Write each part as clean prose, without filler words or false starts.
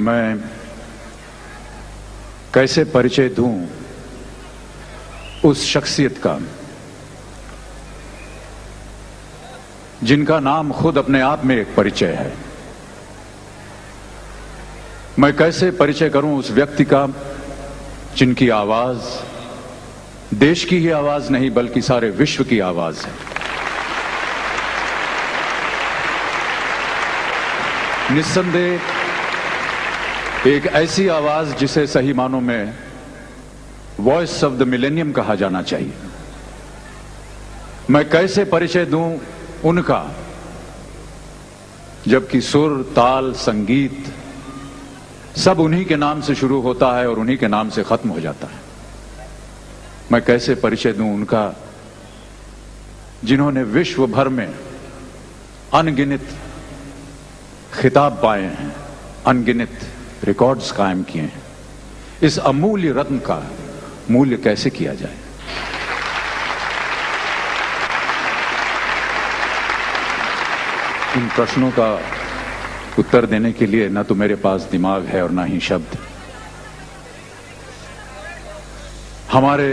मैं कैसे परिचय दूं उस शख्सियत का जिनका नाम खुद अपने आप में एक परिचय है। मैं कैसे परिचय करूं उस व्यक्ति का जिनकी आवाज देश की ही आवाज नहीं बल्कि सारे विश्व की आवाज है। निस्संदेह एक ऐसी आवाज जिसे सही मानों में वॉइस ऑफ द मिलेनियम कहा जाना चाहिए। मैं कैसे परिचय दूं उनका जबकि सुर, ताल, संगीत सब उन्हीं के नाम से शुरू होता है और उन्हीं के नाम से खत्म हो जाता है। मैं कैसे परिचय दूं उनका जिन्होंने विश्व भर में अनगिनत खिताब पाए हैं, अनगिनत रिकॉर्ड्स कायम किए हैं। इस अमूल्य रत्न का मूल्य कैसे किया जाए? इन प्रश्नों का उत्तर देने के लिए न तो मेरे पास दिमाग है और ना ही शब्द। हमारे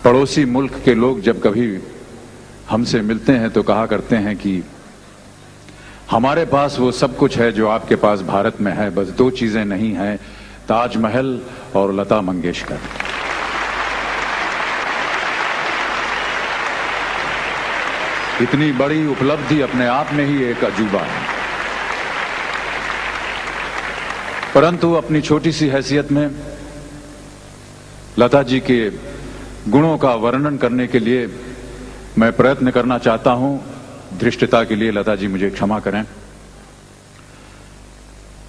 पड़ोसी मुल्क के लोग जब कभी हमसे मिलते हैं तो कहा करते हैं कि हमारे पास वो सब कुछ है जो आपके पास भारत में है, बस दो चीजें नहीं हैं, ताजमहल और लता मंगेशकर। इतनी बड़ी उपलब्धि अपने आप में ही एक अजूबा है। परंतु अपनी छोटी सी हैसियत में लता जी के गुणों का वर्णन करने के लिए मैं प्रयत्न करना चाहता हूं। धृष्टता के लिए लता जी मुझे क्षमा करें।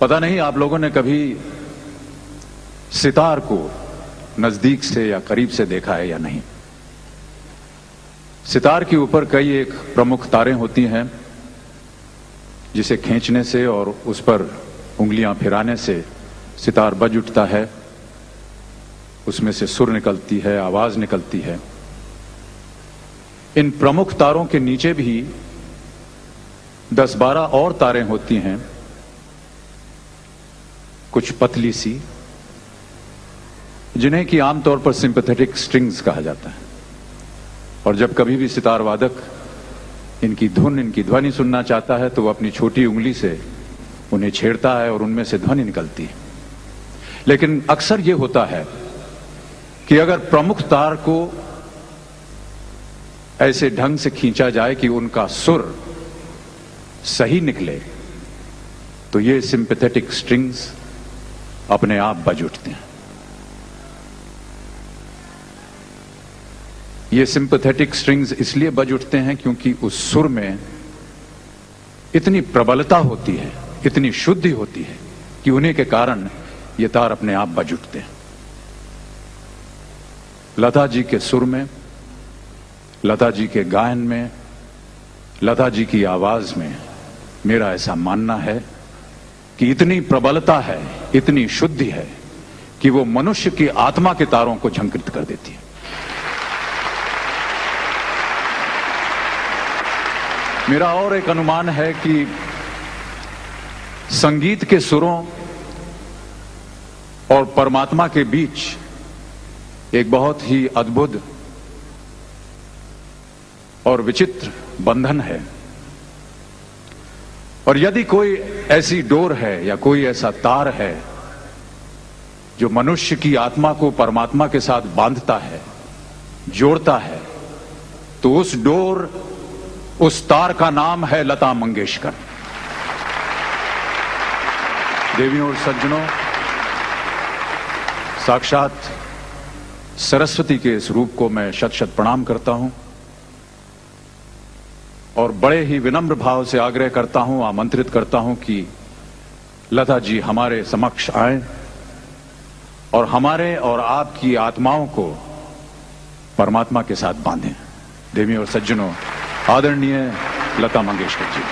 पता नहीं आप लोगों ने कभी सितार को नजदीक से या करीब से देखा है या नहीं। सितार के ऊपर कई एक प्रमुख तारें होती हैं जिसे खींचने से और उस पर उंगलियां फिराने से सितार बज उठता है, उसमें से सुर निकलती है, आवाज निकलती है। इन प्रमुख तारों के नीचे भी 10-12 और तारें होती हैं, कुछ पतली सी, जिन्हें कि आमतौर पर सिंपैथेटिक स्ट्रिंग्स कहा जाता है। और जब कभी भी सितार वादक इनकी धुन, इनकी ध्वनि सुनना चाहता है तो वो अपनी छोटी उंगली से उन्हें छेड़ता है और उनमें से ध्वनि निकलती है। लेकिन अक्सर ये होता है कि अगर प्रमुख तार को ऐसे ढंग से खींचा जाए कि उनका सुर सही निकले तो ये सिंपैथेटिक स्ट्रिंग्स अपने आप बज उठते हैं। ये सिंपैथेटिक स्ट्रिंग्स इसलिए बज उठते हैं क्योंकि उस सुर में इतनी प्रबलता होती है, इतनी शुद्धि होती है कि उन्हीं के कारण ये तार अपने आप बज उठते हैं। लता जी के सुर में, लता जी के गायन में, लता जी की आवाज में मेरा ऐसा मानना है कि इतनी प्रबलता है, इतनी शुद्धि है कि वो मनुष्य की आत्मा के तारों को झंकृत कर देती है। मेरा और एक अनुमान है कि संगीत के सुरों और परमात्मा के बीच एक बहुत ही अद्भुत और विचित्र बंधन है। और यदि कोई ऐसी डोर है या कोई ऐसा तार है जो मनुष्य की आत्मा को परमात्मा के साथ बांधता है, जोड़ता है, तो उस डोर, उस तार का नाम है लता मंगेशकर। देवियों और सज्जनों, साक्षात सरस्वती के इस रूप को मैं शत शत प्रणाम करता हूं और बड़े ही विनम्र भाव से आग्रह करता हूं, आमंत्रित करता हूं कि लता जी हमारे समक्ष आए और हमारे और आपकी आत्माओं को परमात्मा के साथ बांधें। देवियों और सज्जनों, आदरणीय लता मंगेशकर जी।